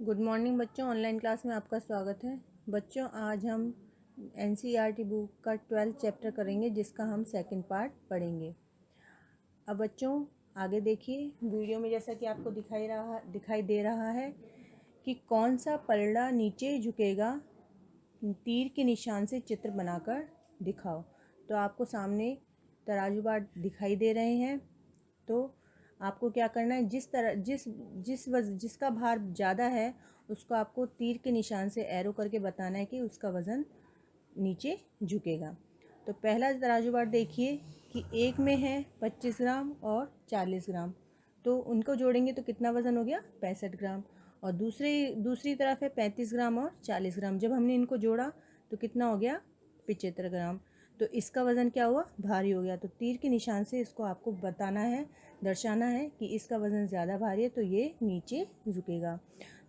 Good morning बच्चों, online class में आपका स्वागत है। बच्चों, आज हम एनसीईआरटी बुक का 12th चैप्टर करेंगे, जिसका हम सेकंड पार्ट पढ़ेंगे। अब बच्चों आगे देखिए, वीडियो में जैसा कि आपको दिखाई दे रहा है कि कौन सा पलड़ा नीचे झुकेगा, तीर के निशान से चित्र बनाकर दिखाओ। तो आपको सामने तराजू बाट दिखाई दे रहे हैं। तो आपको क्या करना है, जिसका भार ज़्यादा है उसको आपको तीर के निशान से एरो करके बताना है कि उसका वज़न नीचे झुकेगा। तो पहला तराजू बाट देखिए कि एक में है 25 ग्राम और 40 ग्राम, तो उनको जोड़ेंगे तो कितना वज़न हो गया, 65 ग्राम। और दूसरी तरफ है 35 ग्राम और 40 ग्राम, जब हमने इनको जोड़ा तो कितना हो गया, 75 ग्राम। तो इसका वज़न क्या हुआ, भारी हो गया। तो तीर के निशान से इसको आपको बताना है, दर्शाना है कि इसका वज़न ज़्यादा भारी है, तो ये नीचे झुकेगा।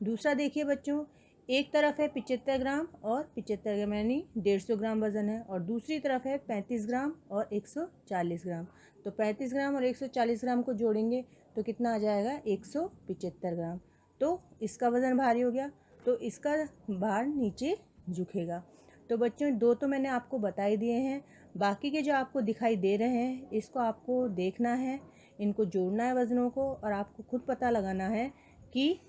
दूसरा देखिए बच्चों, एक तरफ है 75 ग्राम और 75 ग्राम यानी 150 ग्राम वज़न है, और दूसरी तरफ है 35 ग्राम और 140 ग्राम। तो 35 ग्राम और 140 ग्राम को जोड़ेंगे तो कितना आ जाएगा, 175 ग्राम। तो इसका वज़न भारी हो गया, तो इसका भार नीचे झुकेगा। तो बच्चों दो तो मैंने आपको बता ही दिए हैं, बाकी के जो आपको दिखाई दे रहे हैं इसको आपको देखना है, इनको जोड़ना है वज़नों को, और आपको खुद पता लगाना है कि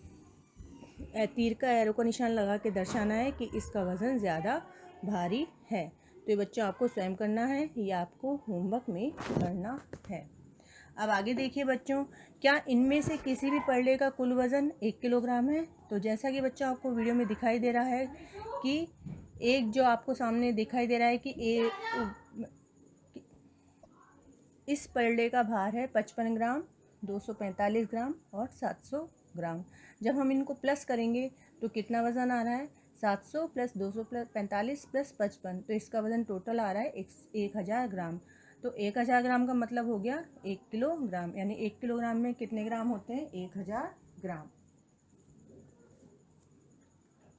तीर का एरो का निशान लगा के दर्शाना है कि इसका वज़न ज़्यादा भारी है। तो ये बच्चों आपको स्वयं करना है, ये आपको होमवर्क में करना है। अब आगे देखिए बच्चों, क्या इनमें से किसी भी पलड़े का कुल वज़न 1 किलोग्राम है। तो जैसा कि बच्चों आपको वीडियो में दिखाई दे रहा है कि एक जो आपको सामने दिखाई दे रहा है कि इस पलड़े का भार है 55 ग्राम, 245 ग्राम और 700 ग्राम। जब हम इनको प्लस करेंगे तो कितना वज़न आ रहा है, 700 प्लस 200 प्लस 45 प्लस 55, तो इसका वज़न टोटल आ रहा है 1000 ग्राम। तो 1000 ग्राम का मतलब हो गया 1 किलोग्राम, यानी 1 किलोग्राम में कितने ग्राम होते हैं, 1000 ग्राम।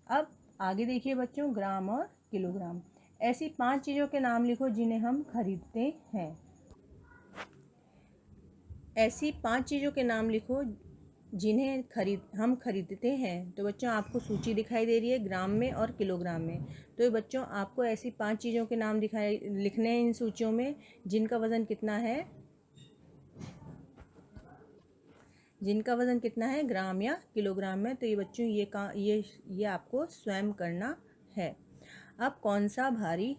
अब आगे देखिए बच्चों, ग्राम और किलोग्राम। ऐसी 5 चीज़ों के नाम लिखो जिन्हें हम खरीदते हैं। ऐसी 5 चीज़ों के नाम लिखो जिन्हें हम खरीदते हैं। तो बच्चों आपको सूची दिखाई दे रही है ग्राम में और किलोग्राम में। तो बच्चों आपको ऐसी 5 चीज़ों के नाम लिखने हैं इन सूचियों में, जिनका वज़न कितना है, ग्राम या किलोग्राम में। तो ये बच्चों ये आपको स्वयं करना है। अब कौन सा भारी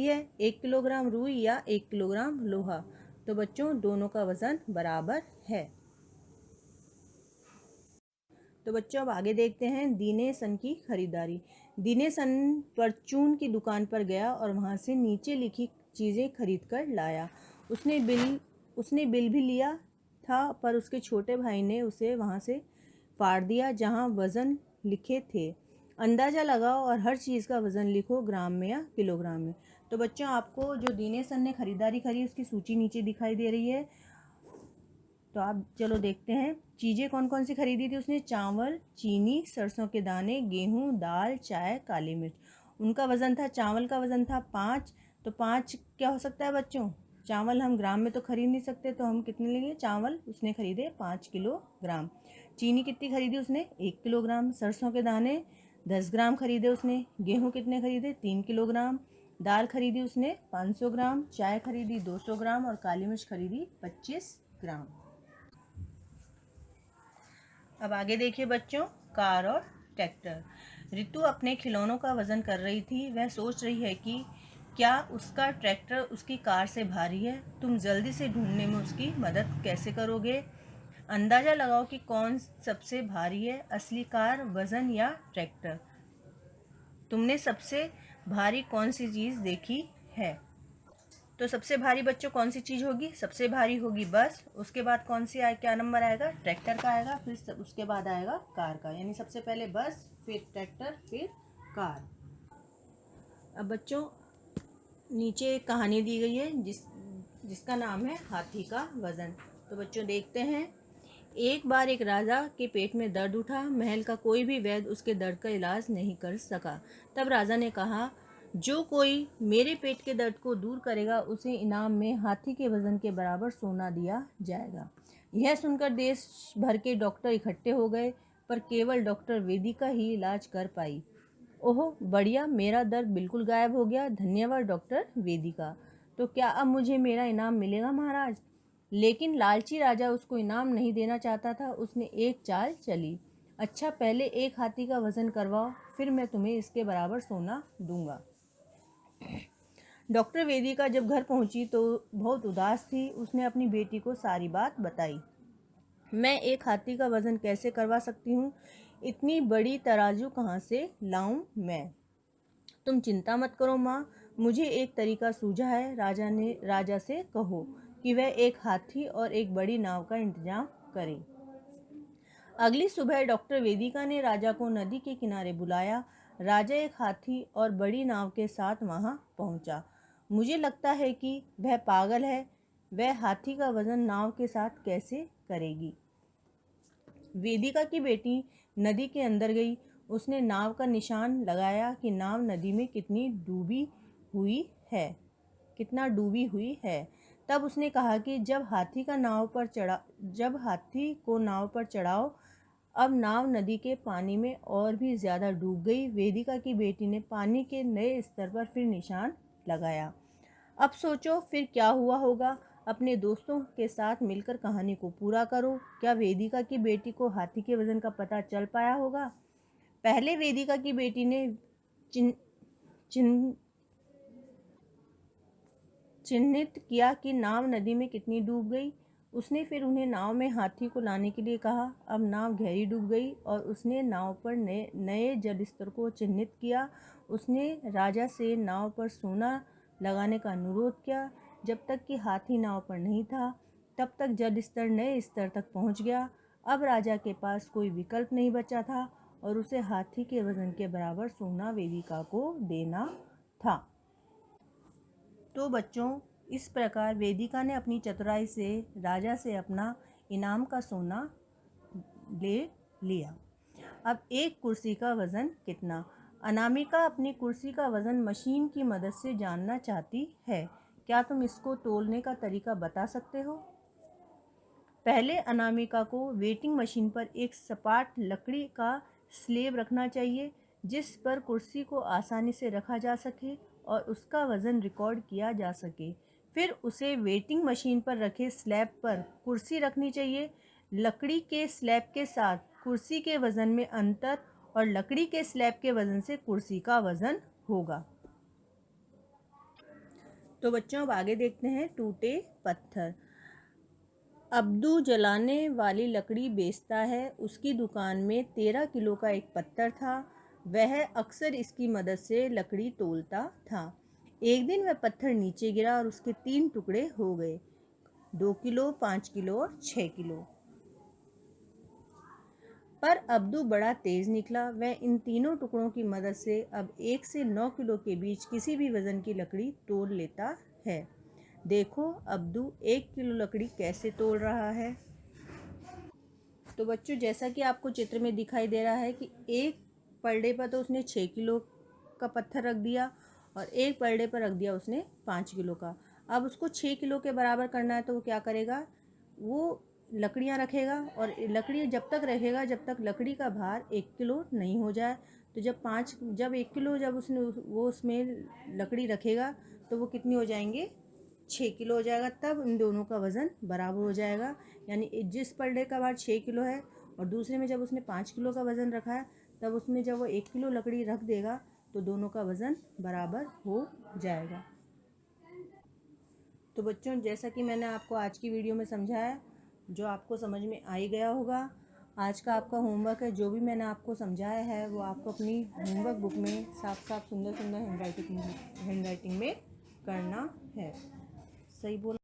है, 1 किलोग्राम रुई या 1 किलोग्राम लोहा। तो बच्चों दोनों का वज़न बराबर है। तो बच्चों अब आगे देखते हैं दिनेशन की खरीदारी। दिनेशन परचून की दुकान पर गया और वहां से नीचे लिखी चीज़ें खरीद कर लाया। उसने बिल भी लिया था, पर उसके छोटे भाई ने उसे वहां से फाड़ दिया जहां वज़न लिखे थे। अंदाज़ा लगाओ और हर चीज़ का वज़न लिखो, ग्राम में या किलोग्राम में। तो बच्चों आपको जो दिनेशन ने खरीदारी करी उसकी सूची नीचे दिखाई दे रही है। तो आप चलो देखते हैं चीज़ें कौन कौन सी खरीदी थी उसने। चावल, चीनी, सरसों के दाने, गेहूं, दाल, चाय, काली मिर्च। उनका वज़न था, चावल का वज़न था 5। तो 5 क्या हो सकता है बच्चों, चावल हम ग्राम में तो खरीद नहीं सकते, तो हम कितने लेंगे, चावल उसने खरीदे 5 किलोग्राम। चीनी कितनी खरीदी उसने, 1 किलोग्राम। सरसों के दाने 10 ग्राम खरीदे उसने। गेहूँ कितने खरीदे, 3 किलोग्राम। दाल खरीदी उसने 500 ग्राम। चाय खरीदी 200 ग्राम और काली मिर्च खरीदी 25 ग्राम। अब आगे देखिए बच्चों, कार और ट्रैक्टर। रितु अपने खिलौनों का वज़न कर रही थी। वह सोच रही है कि क्या उसका ट्रैक्टर उसकी कार से भारी है। तुम जल्दी से ढूंढने में उसकी मदद कैसे करोगे। अंदाज़ा लगाओ कि कौन सबसे भारी है, असली कार, वज़न या ट्रैक्टर। तुमने सबसे भारी कौन सी चीज़ देखी है। तो सबसे भारी बच्चों कौन सी चीज़ होगी, सबसे भारी होगी बस। उसके बाद कौन सी क्या नंबर आएगा, ट्रैक्टर का आएगा। फिर उसके बाद आएगा कार का, यानी सबसे पहले बस, फिर ट्रैक्टर, फिर कार। अब बच्चों नीचे एक कहानी दी गई है जिसका नाम है हाथी का वज़न। तो बच्चों देखते हैं। एक बार एक राजा के पेट में दर्द उठा। महल का कोई भी वैद्य उसके दर्द का इलाज नहीं कर सका। तब राजा ने कहा, जो कोई मेरे पेट के दर्द को दूर करेगा उसे इनाम में हाथी के वज़न के बराबर सोना दिया जाएगा। यह सुनकर देश भर के डॉक्टर इकट्ठे हो गए। पर केवल डॉक्टर वेदिका ही इलाज कर पाई। ओह बढ़िया, मेरा दर्द बिल्कुल गायब हो गया, धन्यवाद डॉक्टर वेदिका। तो क्या अब मुझे मेरा इनाम मिलेगा महाराज? लेकिन लालची राजा उसको इनाम नहीं देना चाहता था। उसने एक चाल चली। अच्छा, पहले एक हाथी का वजन करवाओ, फिर मैं तुम्हें इसके बराबर सोना दूंगा। डॉक्टर वेदिका जब घर पहुंची तो बहुत उदास थी। उसने अपनी बेटी को सारी बात बताई। मैं एक हाथी का वजन कैसे करवा सकती हूँ? इतनी बड़ी तराजू कहाँ से लाऊं मैं? तुम चिंता मत करो माँ, मुझे एक तरीका सूझा है। राजा से कहो कि वह एक हाथी और एक बड़ी नाव का इंतजाम करे। अगली सुबह डॉक्टर वेदिका ने राजा को नदी के किनारे बुलाया। राजा एक हाथी और बड़ी नाव के साथ वहां पहुंचा। मुझे लगता है कि वह पागल है। वह हाथी का वजन नाव के साथ कैसे करेगी? वेदिका की बेटी नदी के अंदर गई। उसने नाव का निशान लगाया कि नाव नदी में कितना डूबी हुई है। तब उसने कहा कि जब हाथी को नाव पर चढ़ाओ। अब नाव नदी के पानी में और भी ज्यादा डूब गई। वेदिका की बेटी ने पानी के नए स्तर पर फिर निशान लगाया। अब सोचो फिर क्या हुआ होगा। अपने दोस्तों के साथ मिलकर कहानी को पूरा करो। क्या वेदिका की बेटी को हाथी के वजन का पता चल पाया होगा? पहले वेदिका की बेटी ने चिन्हित किया कि नाव नदी में कितनी डूब गई। उसने फिर उन्हें नाव में हाथी को लाने के लिए कहा। अब नाव गहरी डूब गई और उसने नाव पर नए जल स्तर को चिन्हित किया। उसने राजा से नाव पर सोना लगाने का अनुरोध किया। जब तक कि हाथी नाव पर नहीं था तब तक जल स्तर नए स्तर तक पहुंच गया। अब राजा के पास कोई विकल्प नहीं बचा था और उसे हाथी के वजन के बराबर सोना वेदिका को देना था। तो बच्चों, इस प्रकार वेदिका ने अपनी चतुराई से राजा से अपना इनाम का सोना ले लिया। अब एक कुर्सी का वजन कितना? अनामिका अपनी कुर्सी का वजन मशीन की मदद से जानना चाहती है। क्या तुम इसको तोलने का तरीका बता सकते हो? पहले अनामिका को वेटिंग मशीन पर एक सपाट लकड़ी का स्लेब रखना चाहिए जिस पर कुर्सी को आसानी से रखा जा सके और उसका वजन रिकॉर्ड किया जा सके। फिर उसे वेटिंग मशीन पर रखे स्लैब पर कुर्सी रखनी चाहिए। लकड़ी के स्लैब के साथ कुर्सी के वजन में अंतर और लकड़ी के स्लैब के वजन से कुर्सी का वजन होगा। तो बच्चों, अब आगे देखते हैं टूटे पत्थर। अब्दू जलाने वाली लकड़ी बेचता है। उसकी दुकान में 13 किलो का एक पत्थर था। वह अक्सर इसकी मदद से लकड़ी तोलता था। एक दिन वह पत्थर नीचे गिरा और उसके 3 टुकड़े हो गए, 2 किलो, 5 किलो और 6 किलो। पर अब्दू बड़ा तेज निकला। वह इन तीनों टुकड़ों की मदद से अब 1 से 9 किलो के बीच किसी भी वजन की लकड़ी तोल लेता है। देखो अब्दू 1 किलो लकड़ी कैसे तोल रहा है। तो बच्चों, जैसा कि आपको चित्र में दिखाई दे रहा है कि एक पलड़े पर तो उसने 6 किलो का पत्थर रख दिया और एक पलड़े पर रख दिया उसने 5 किलो का। अब उसको 6 किलो के बराबर करना है तो वो क्या करेगा? वो लकड़ियाँ रखेगा और लकड़ी जब तक रखेगा जब तक लकड़ी का भार 1 किलो नहीं हो जाए। तो जब 1 किलो जब वो उसमें लकड़ी रखेगा तो वो कितनी हो जाएंगे? 6 किलो हो जाएगा। तब इन दोनों का वज़न बराबर हो जाएगा। यानी जिस पलड़े का भार 6 किलो है और दूसरे में जब उसने 5 किलो का वज़न रखा है तब उसमें जब वो 1 किलो लकड़ी रख देगा तो दोनों का वज़न बराबर हो जाएगा। तो बच्चों, जैसा कि मैंने आपको आज की वीडियो में समझाया, जो आपको समझ में आ ही गया होगा। आज का आपका होमवर्क है, जो भी मैंने आपको समझाया है वो आपको अपनी होमवर्क बुक में साफ साफ सुंदर सुंदर हैंडराइटिंग में करना है। सही बोला।